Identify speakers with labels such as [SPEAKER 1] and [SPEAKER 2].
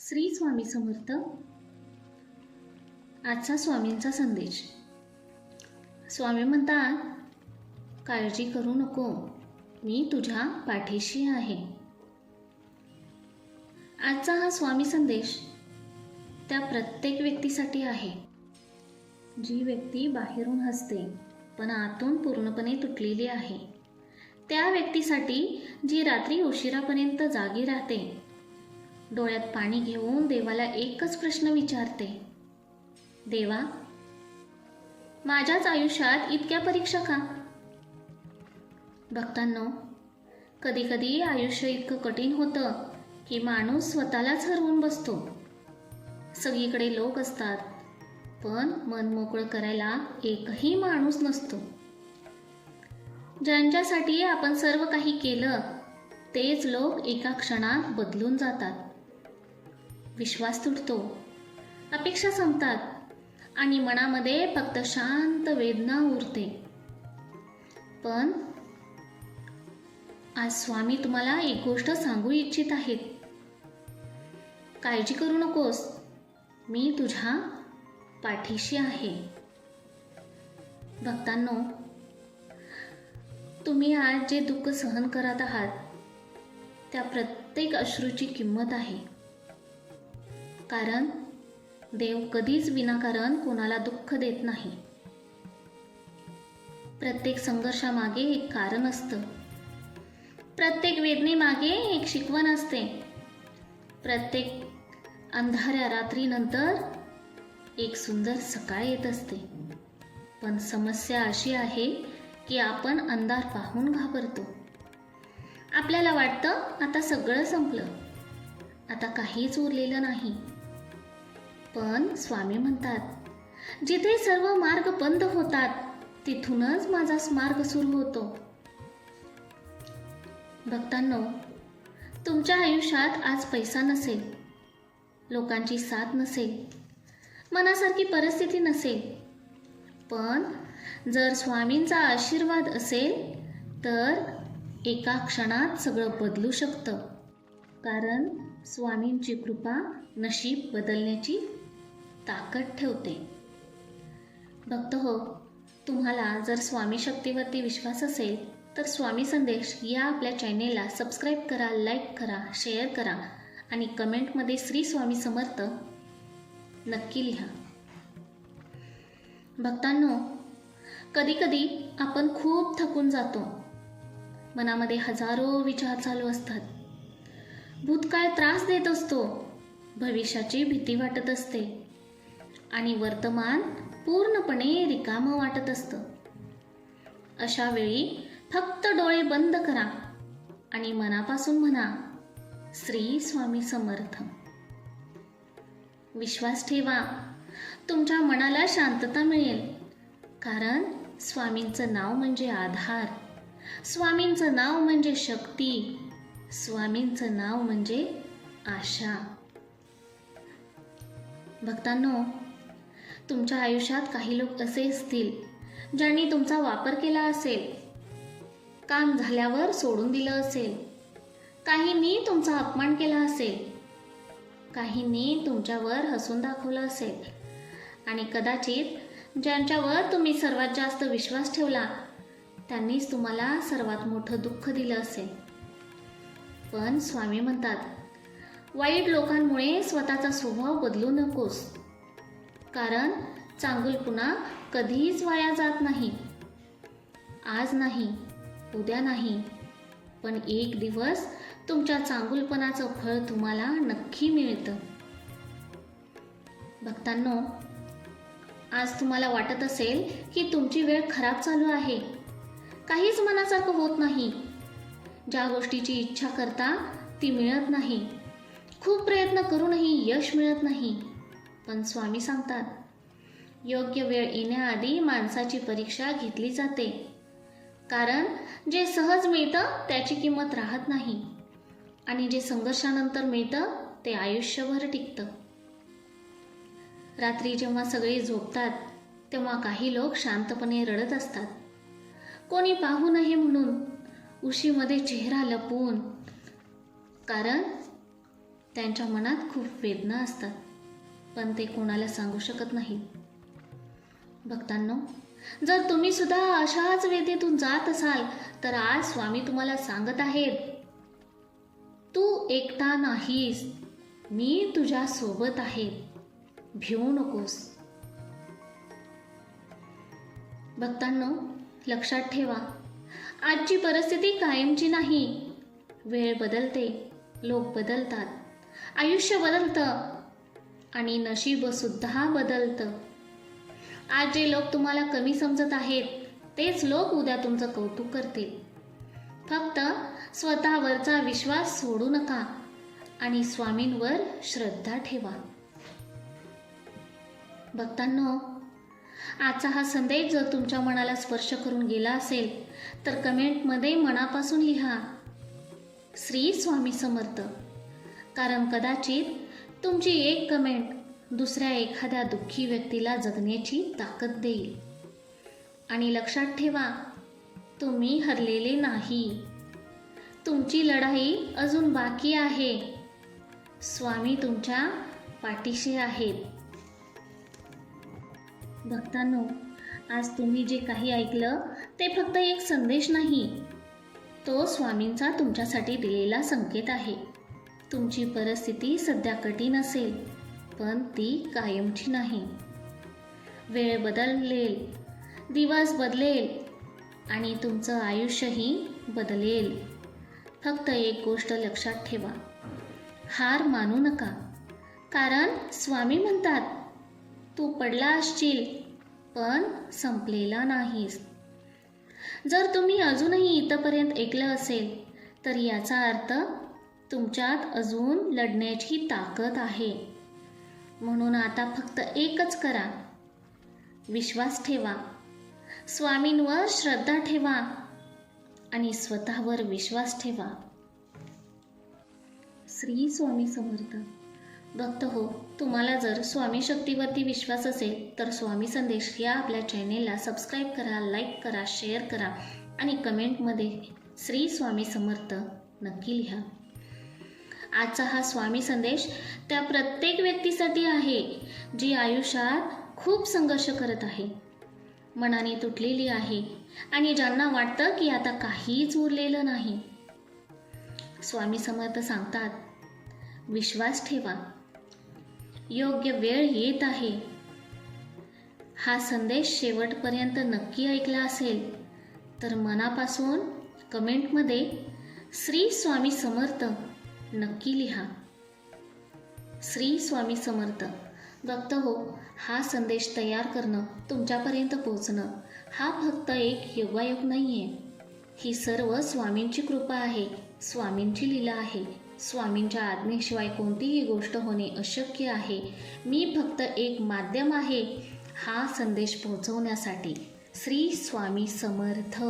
[SPEAKER 1] श्री स्वामी समर्थ. आजचा स्वामींचा संदेश. स्वामी म्हणतात, काळजी करू नको, मी तुझ्या पाठीशी आहे. आजचा हा स्वामी संदेश त्या प्रत्येक व्यक्तीसाठी आहे, जी व्यक्ती बाहेरून हसते पण आतून पूर्णपणे तुटलेली आहे. त्या व्यक्तीसाठी जी रात्री उशिरापर्यंत जागी राहते, डोळ्यात पाणी घेऊन देवाला एकच प्रश्न विचारते, देवा, माझ्याच आयुष्यात इतक्या परीक्षा का? भक्तांनो, कधी कधी आयुष्य इतकं कठीण होतं की माणूस स्वतःलाच हरवून बसतो. सगळीकडे लोक असतात, पण मन मोकळं करायला एकही माणूस नसतो. ज्यांच्यासाठी आपण सर्व काही केलं, तेच लोक एका क्षणात बदलून जातात. विश्वास तुटतो, अपेक्षा संपतात आणि मनामध्ये फक्त शांत वेदना उरते. पण आज स्वामी तुम्हाला एक गोष्ट सांगू इच्छित आहेत. काळजी करू नकोस, मी तुझ्या पाठीशी आहे. भक्तांनो, तुम्ही आज जे दुःख सहन करत आहात, त्या प्रत्येक अश्रूची किंमत आहे. कारण देव कधीच विनाकारण कोणाला दुःख देत नाही. प्रत्येक संघर्षामागे एक कारण असतं, प्रत्येक वेदनेमागे एक शिकवण असते, प्रत्येक अंधाऱ्या रात्रीनंतर एक सुंदर सकाळ येत असते. पण समस्या अशी आहे की आपण अंधार पाहून घाबरतो. आपल्याला वाटतं आता सगळं संपलं, आता काहीच उरलेलं नाही. पण स्वामी म्हणतात, जिथे सर्व मार्ग बंद होतात, तिथूनच माझा मार्ग सुरू होतो. भक्तांनो, तुमच्या आयुष्यात आज पैसा नसेल, लोकांची साथ नसेल, मनासारखी परिस्थिती नसेल, पण जर स्वामींचा आशीर्वाद असेल तर एका क्षणात सगळं बदलू शकतं. कारण स्वामींची कृपा नशीब बदलण्याची ताकद ठेवते. भक्त हो, तुम्हाला जर स्वामी शक्तीवरती विश्वास असेल तर स्वामी संदेश या आपल्या चॅनेलला सबस्क्राईब करा, लाईक करा, शेअर करा आणि कमेंटमध्ये श्री स्वामी समर्थ नक्की लिहा. भक्तांनो, कधी कधी आपण खूप थकून जातो. मनामध्ये हजारो विचार चालू असतात. भूतकाळ त्रास देत असतो, भविष्याची भीती वाटत असते आणि वर्तमान पूर्णपणे रिकामं वाटत असतं. अशा वेळी फक्त डोळे बंद करा आणि मनापासून म्हणा, श्री स्वामी समर्थ. विश्वास ठेवा, तुमच्या मनाला शांतता मिळेल. कारण स्वामींचं नाव म्हणजे आधार, स्वामींचं नाव म्हणजे शक्ती, स्वामींचं नाव म्हणजे आशा. भक्तांनो, तुमच्या आयुष्यात काही लोक असे असतील ज्यांनी तुमचा वापर केला असेल, काम झाल्यावर सोडून दिलं असेल, काहींनी तुमचा अपमान केला असेल, काहींनी तुमच्यावर हसून दाखवलं असेल आणि कदाचित ज्यांच्यावर तुम्ही सर्वात जास्त विश्वास ठेवला, त्यांनीच तुम्हाला सर्वात मोठं दुःख दिलं असेल. पण स्वामी म्हणतात, वाईट लोकांमुळे स्वतःचा स्वभाव बदलू नकोस. कारण चांगुलपणा कधीच वाया जात नाही. आज नाही, उद्या नाही, पण एक दिवस तुमच्या चांगुलपणाचं फळ तुम्हाला नक्की मिळतं. भक्तांनो, आज तुम्हाला वाटत असेल की तुमची वेळ खराब चालू आहे, काहीच मनासारखं होत नाही, ज्या गोष्टीची इच्छा करता ती मिळत नाही, खूप प्रयत्न करूनही यश मिळत नाही. पण स्वामी सांगतात, योग्य वेळ येण्याआधी माणसाची परीक्षा घेतली जाते. कारण जे सहज मिळतं त्याची किंमत राहत नाही आणि जे संघर्षानंतर मिळतं ते आयुष्यभर टिकतं. रात्री जेव्हा सगळे झोपतात, तेव्हा काही लोक शांतपणे रडत असतात. कोणी पाहू नये म्हणून उशीमध्ये चेहरा लपवून. कारण त्यांच्या मनात खूप वेदना असतात, पण ते कोणाला सांगू शकत नाहीत. भक्तांनो, जर तुम्ही सुद्धा अशाच वेदनेतून जात असाल तर आज स्वामी तुम्हाला सांगत आहेत, तू एकटा नाहीस, मी तुझ्या सोबत आहे, भिवू नकोस. भक्तांनो, लक्षात ठेवा, आजची परिस्थिती कायमची नाही. वेळ बदलते, लोक बदलतात, आयुष्य बदलतं आणि नशीब सुद्धा बदलतं. आज जे लोक तुम्हाला कमी समजत आहेत तेच लोक उद्या तुमचं कौतुक करतील. फक्त स्वतःवरचा विश्वास सोडू नका आणि स्वामींवर श्रद्धा ठेवा. भक्तांनो, आजचा हा संदेश जर तुमच्या मनाला स्पर्श करून गेला असेल तर कमेंटमध्ये मनापासून लिहा, श्री स्वामी समर्थ. कारण कदाचित तुमची एक कमेंट दुसऱ्या एखाद्या दुःखी व्यक्तीला जगण्याची ताकद देईल. आणि लक्षात ठेवा, तुम्ही हरलेले नाही, तुमची लढाई अजून बाकी आहे. स्वामी तुमच्या पाठीशी आहेत. भक्तांनो, आज तुम्ही जे काही ऐकलं ते फक्त एक संदेश नाही, तो स्वामींचा तुमच्यासाठी दिलेला संकेत आहे. तुमची परिस्थिती सध्या कठीण असेल, पण ती कायमची नाही. वेळ बदलेल, दिवस बदलेल आणि तुमचं आयुष्यही बदलेल. फक्त एक गोष्ट लक्षात ठेवा, हार मानू नका. कारण स्वामी म्हणतात, तू पडला असशील पण संपलेला नाहीस. जर तुम्ही अजूनही इथपर्यंत ऐकलं असेल तर याचा अर्थ तुमच्यात अजून लढण्याची ताकद आहे. म्हणून आता फक्त एकच करा, विश्वास ठेवा, स्वामींवर श्रद्धा ठेवा आणि स्वतःवर विश्वास ठेवा. श्री स्वामी समर्थ. भक्त हो, तुम्हाला जर स्वामी शक्तीवरती विश्वास असेल तर स्वामी संदेश या आपल्या चॅनेलला सबस्क्राईब करा, लाईक करा, शेअर करा आणि कमेंटमध्ये श्री स्वामी समर्थ नक्की लिहा. आजचा हा स्वामी संदेश त्या प्रत्येक व्यक्तीसाठी आहे जी आयुष्यात खूप संघर्ष करत आहे, मनाने तुटलेली आहे आणि ज्यांना वाटतं की आता काहीच उरलेलं नाही. स्वामी समर्थ सांगतात, विश्वास ठेवा, योग्य वेळ येत आहे. हा संदेश शेवटपर्यंत नक्की ऐकला असेल तर मनापासून कमेंटमध्ये श्री स्वामी समर्थ नक्की लिहा. श्री स्वामी समर्थ. भक्त हो, हा संदेश तयार करणं, तुमच्यापर्यंत पोहोचणं हा फक्त एक योगायोग नाही आहे. ही सर्व स्वामींची कृपा आहे, स्वामींची लीला आहे. स्वामींच्या आज्ञेशिवाय कोणतीही गोष्ट होणे अशक्य आहे. मी फक्त एक माध्यम आहे हा संदेश पोहोचवण्यासाठी. श्री स्वामी समर्थ.